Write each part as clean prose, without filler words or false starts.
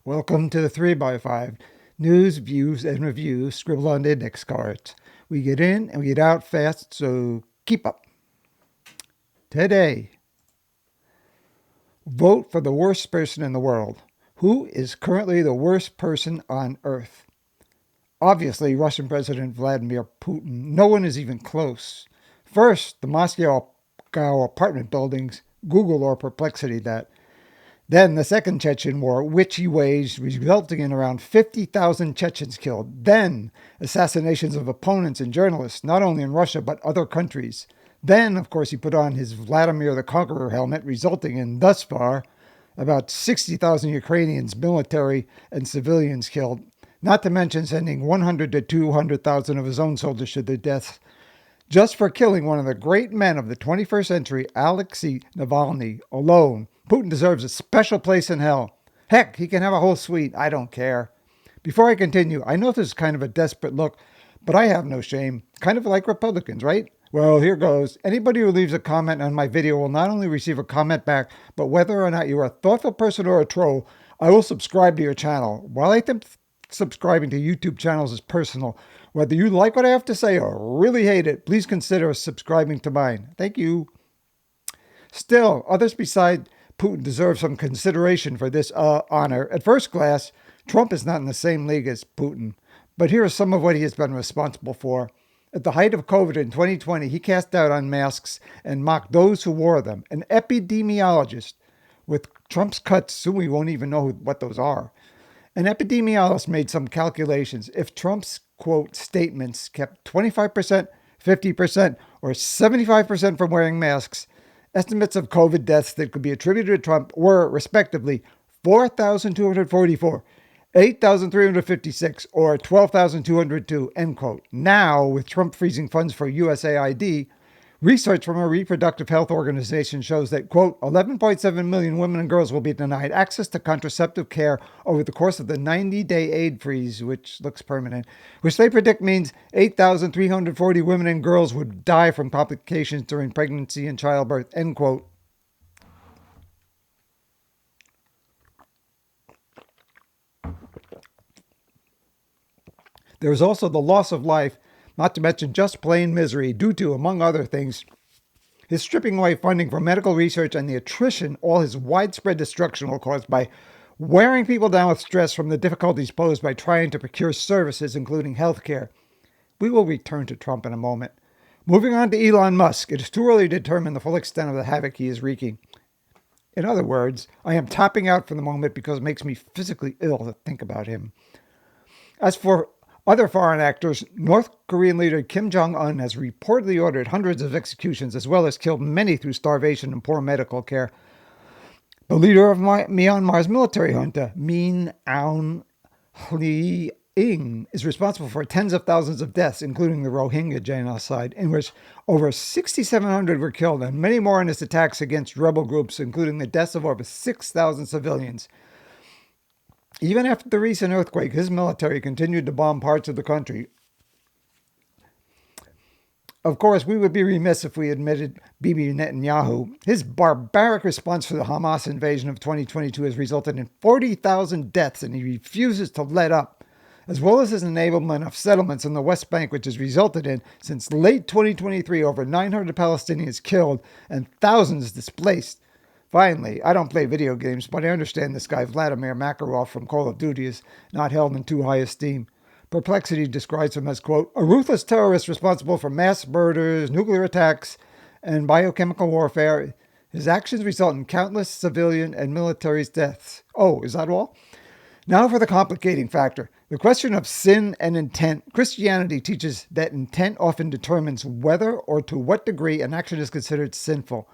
Welcome to the 3x5 news, views, and reviews scribbled on index cards. We get in and we get out fast, so keep up. Today, vote for the worst person in the world. Who is currently the worst person on earth? Obviously, Russian President Vladimir Putin. No one is even close. First, the Moscow apartment buildings, Google or Perplexity that. Then the Second Chechen War, which he waged, resulting in around 50,000 Chechens killed. Then assassinations of opponents and journalists, not only in Russia but other countries. Then, of course, he put on his Vladimir the Conqueror helmet, resulting in, thus far, about 60,000 Ukrainians, military and civilians killed. Not to mention sending 100 to 200,000 of his own soldiers to their deaths just for killing one of the great men of the 21st century, Alexei Navalny, alone. Putin deserves a special place in hell. Heck, he can have a whole suite. I don't care. Before I continue, I know this is kind of a desperate look, but I have no shame. Kind of like Republicans, right? Well, here goes. Anybody who leaves a comment on my video will not only receive a comment back, but whether or not you're a thoughtful person or a troll, I will subscribe to your channel. While I think subscribing to YouTube channels is personal, whether you like what I have to say or really hate it, please consider subscribing to mine. Thank you. Still, others besides Putin deserve some consideration for this honor. At first glance, Trump is not in the same league as Putin, but here is some of what he has been responsible for. At the height of COVID in 2020, he cast doubt on masks and mocked those who wore them. An epidemiologist, with Trump's cuts, soon we won't even know what those are. An epidemiologist made some calculations. If Trump's, quote, statements kept 25%, 50%, or 75% from wearing masks, estimates of COVID deaths that could be attributed to Trump were, respectively, 4,244, 8,356, or 12,202, end quote. Now, with Trump freezing funds for USAID, research from a reproductive health organization shows that, quote, 11.7 million women and girls will be denied access to contraceptive care over the course of the 90-day aid freeze, which looks permanent, which they predict means 8,340 women and girls would die from complications during pregnancy and childbirth, end quote. There is also the loss of life, not to mention just plain misery, due to, among other things, his stripping away funding for medical research and the attrition all his widespread destruction will cause by wearing people down with stress from the difficulties posed by trying to procure services, including health care. We will return to Trump in a moment. Moving on to Elon Musk, it is too early to determine the full extent of the havoc he is wreaking. In other words, I am tapping out for the moment because it makes me physically ill to think about him. As for other foreign actors, North Korean leader Kim Jong-un has reportedly ordered hundreds of executions as well as killed many through starvation and poor medical care. The leader of Myanmar's military junta, Min Aung Hlaing, is responsible for tens of thousands of deaths, including the Rohingya genocide, in which over 6,700 were killed and many more in its attacks against rebel groups, including the deaths of over 6,000 civilians. Even after the recent earthquake, his military continued to bomb parts of the country. Of course, we would be remiss if we admitted Bibi Netanyahu. His barbaric response to the Hamas invasion of 2022 has resulted in 40,000 deaths, and he refuses to let up, as well as his enablement of settlements in the West Bank, which has resulted in, since late 2023, over 900 Palestinians killed and thousands displaced. Finally, I don't play video games, but I understand this guy Vladimir Makarov from Call of Duty is not held in too high esteem. Perplexity describes him as, quote, a ruthless terrorist responsible for mass murders, nuclear attacks, and biochemical warfare. His actions result in countless civilian and military deaths. Oh, is that all? Now for the complicating factor. The question of sin and intent. Christianity teaches that intent often determines whether or to what degree an action is considered sinful.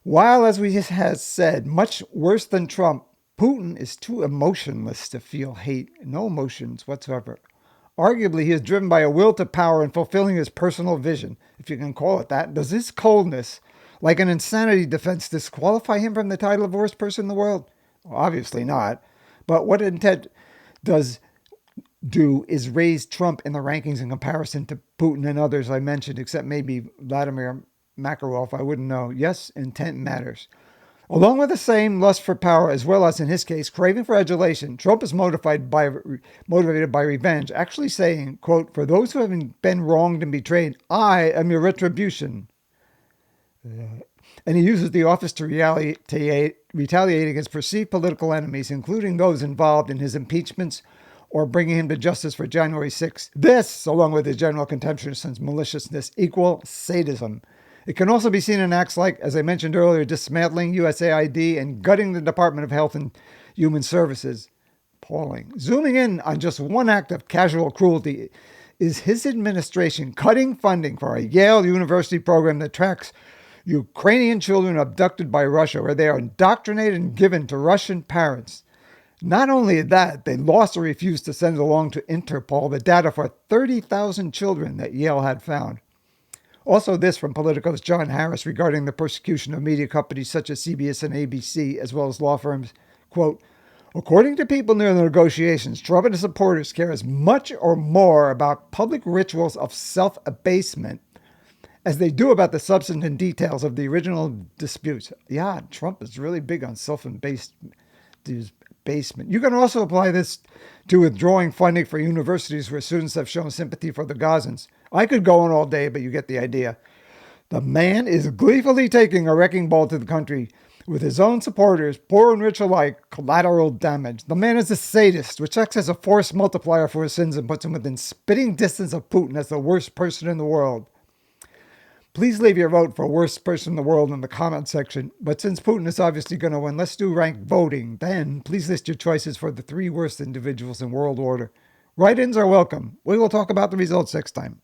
While, as we have said, much worse than Trump, Putin is too emotionless to feel hate. No emotions whatsoever. Arguably, he is driven by a will to power and fulfilling his personal vision, if you can call it that. Does this coldness, like an insanity defense, disqualify him from the title of worst person in the world? Well, obviously not. But what intent does do is raise Trump in the rankings in comparison to Putin and others I mentioned, except maybe Vladimir Makarov. I wouldn't know. Yes, intent matters. Along with the same lust for power, as well as, in his case, craving for adulation, Trump is motivated by revenge, actually saying, quote, "For those who have been wronged and betrayed, I am your retribution." And he uses the office to retaliate against perceived political enemies, including those involved in his impeachments or bringing him to justice for January 6th. This, along with his general contemptuousness and maliciousness, equal sadism. It can also be seen in acts like, as I mentioned earlier, dismantling USAID and gutting the Department of Health and Human Services. Appalling. Zooming in on just one act of casual cruelty is his administration cutting funding for a Yale University program that tracks Ukrainian children abducted by Russia, where they are indoctrinated and given to Russian parents. Not only that, they lost or refused to send along to Interpol the data for 30,000 children that Yale had found. Also this from Politico's John Harris regarding the persecution of media companies such as CBS and ABC, as well as law firms. Quote, "According to people near the negotiations, Trump and his supporters care as much or more about public rituals of self-abasement as they do about the substance and details of the original disputes." Yeah, Trump is really big on self-abasement. You can also apply this to withdrawing funding for universities where students have shown sympathy for the Gazans. I could go on all day, but you get the idea. The man is gleefully taking a wrecking ball to the country with his own supporters, poor and rich alike, collateral damage. The man is a sadist, which acts as a force multiplier for his sins and puts him within spitting distance of Putin as the worst person in the world. Please leave your vote for worst person in the world in the comment section. But since Putin is obviously going to win, let's do ranked voting. Then please list your choices for the 3 worst individuals in world order. Write-ins are welcome. We will talk about the results next time.